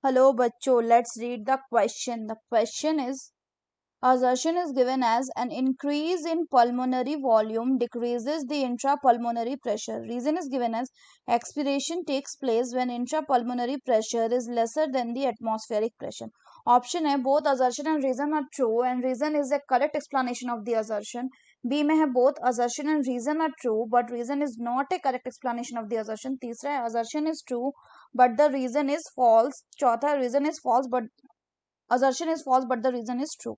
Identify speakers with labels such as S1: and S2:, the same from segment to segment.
S1: Hello, bachcho. Let's read the question. The question is, assertion is given as an increase in pulmonary volume decreases the intrapulmonary pressure. Reason is given as expiration takes place when intrapulmonary pressure is lesser than the atmospheric pressure. Option है both assertion and reason are true and reason is a correct explanation of the assertion. B में है both assertion and reason are true but reason is not a correct explanation of the assertion. तीसरा है assertion is true but the reason is false. चौथा reason is false but assertion is false but the reason is true.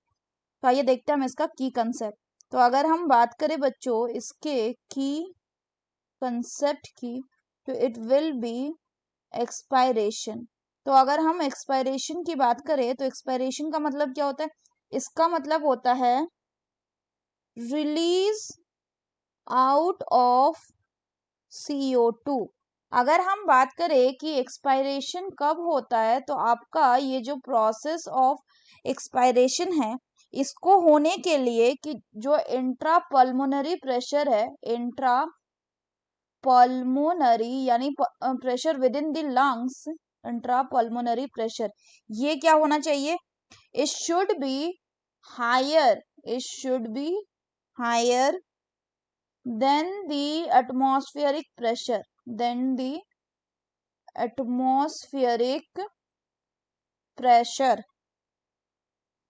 S1: तो आइए देखते हैं हम इसका की कंसेप्ट. तो अगर हम बात करें बच्चों इसके की कंसेप्ट की तो इट विल बी एक्सपायरेशन. तो अगर हम एक्सपायरेशन की बात करें तो एक्सपायरेशन का मतलब क्या होता है? इसका मतलब होता है रिलीज आउट ऑफ CO2. अगर हम बात करें कि एक्सपायरेशन कब होता है तो आपका ये जो प्रोसेस ऑफ एक्सपायरेशन है इसको होने के लिए कि जो इंट्रा पल्मोनरी प्रेशर है, इंट्रा पल्मोनरी यानी pressure within the lungs, intra pulmonary pressure, ये क्या होना चाहिए? It should be higher, it should be higher than the atmospheric pressure, than the atmospheric pressure.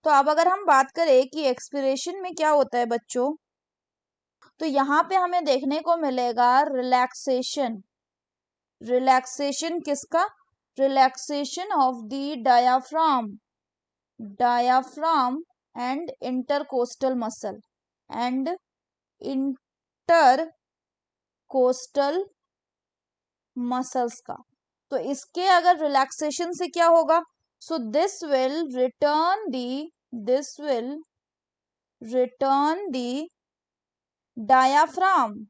S1: तो अब अगर हम बात करें कि एक्सपिरेशन में क्या होता है बच्चों, तो यहाँ पे हमें देखने को मिलेगा रिलैक्सेशन. रिलैक्सेशन किसका? Relaxation of the diaphragm, diaphragm and intercostal muscle, and intercostal muscles का. तो इसके अगर रिलैक्सेशन से क्या होगा? So this will return the diaphragm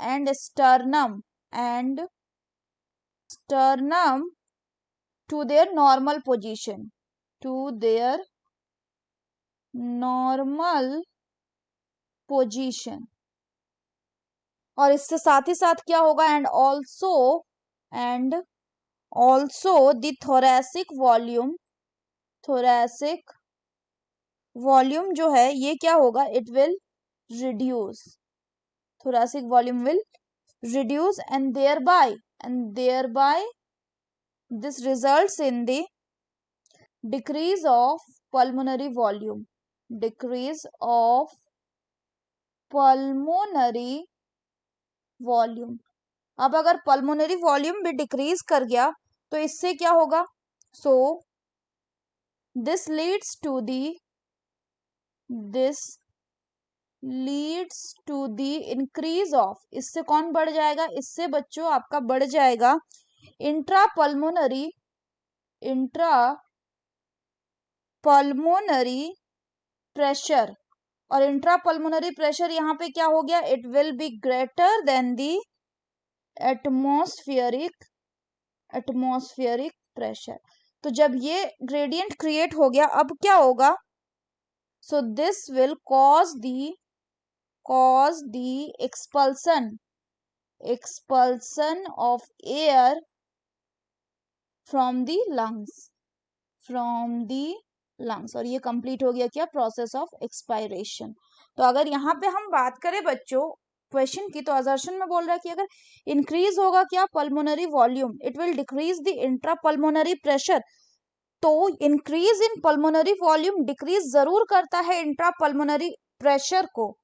S1: and sternum to their normal position, और इससे साथ ही साथ क्या होगा? And also the thoracic volume जो है ये क्या होगा? It will reduce, thoracic volume will reduce and thereby this results in the decrease of pulmonary volume, अब अगर पल्मोनरी वॉल्यूम भी डिक्रीज कर गया तो इससे क्या होगा? So this leads to the increase of, इससे कौन बढ़ जाएगा? इससे बच्चों आपका बढ़ जाएगा इंट्रा पल्मोनरी प्रेशर. और इंट्रा पल्मोनरी प्रेशर यहाँ पे क्या हो गया? It will be greater than the atmospheric pressure. तो जब ये ग्रेडियंट क्रिएट हो गया अब क्या होगा? So this will cause the expulsion of air from the lungs, और ये कंप्लीट हो गया क्या? Process of expiration. तो अगर यहाँ पे हम बात करें बच्चों क्वेश्चन की तो असर्शन में बोल रहा है कि अगर इंक्रीज होगा क्या? Pulmonary volume, it will decrease the intra pulmonary pressure. तो increase in pulmonary volume decrease जरूर करता है इंट्रा पल्मोनरी प्रेशर को,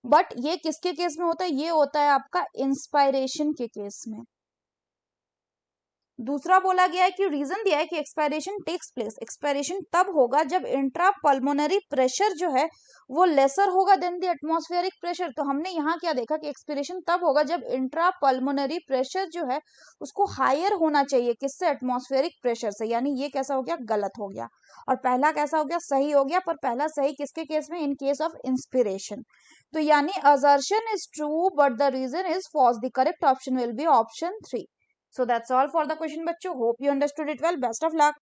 S1: बट ये किसके केस में होता है? ये होता है आपका इंस्पायरेशन के केस में. दूसरा बोला गया है कि रीजन दिया है कि एक्सपायरेशन टेक्स प्लेस, एक्सपायरेशन तब होगा जब इंट्रा पल्मोनरी प्रेशर जो है वो लेसर होगा देन द एटमॉस्फेरिक प्रेशर. तो हमने यहाँ क्या देखा कि एक्सपायरेशन तब होगा जब इंट्रा पल्मोनरी प्रेशर जो है उसको हायर होना चाहिए. किससे? एटमॉस्फेरिक प्रेशर से. यानी ये कैसा हो गया? गलत हो गया. और पहला कैसा हो गया? सही हो गया. पर पहला सही किसके केस में? In case of inspiration. तो यानी assertion is true but the reason is false. The correct option will be option 3. So that's all for the question, bachcho. Hope you understood it well. Best of luck.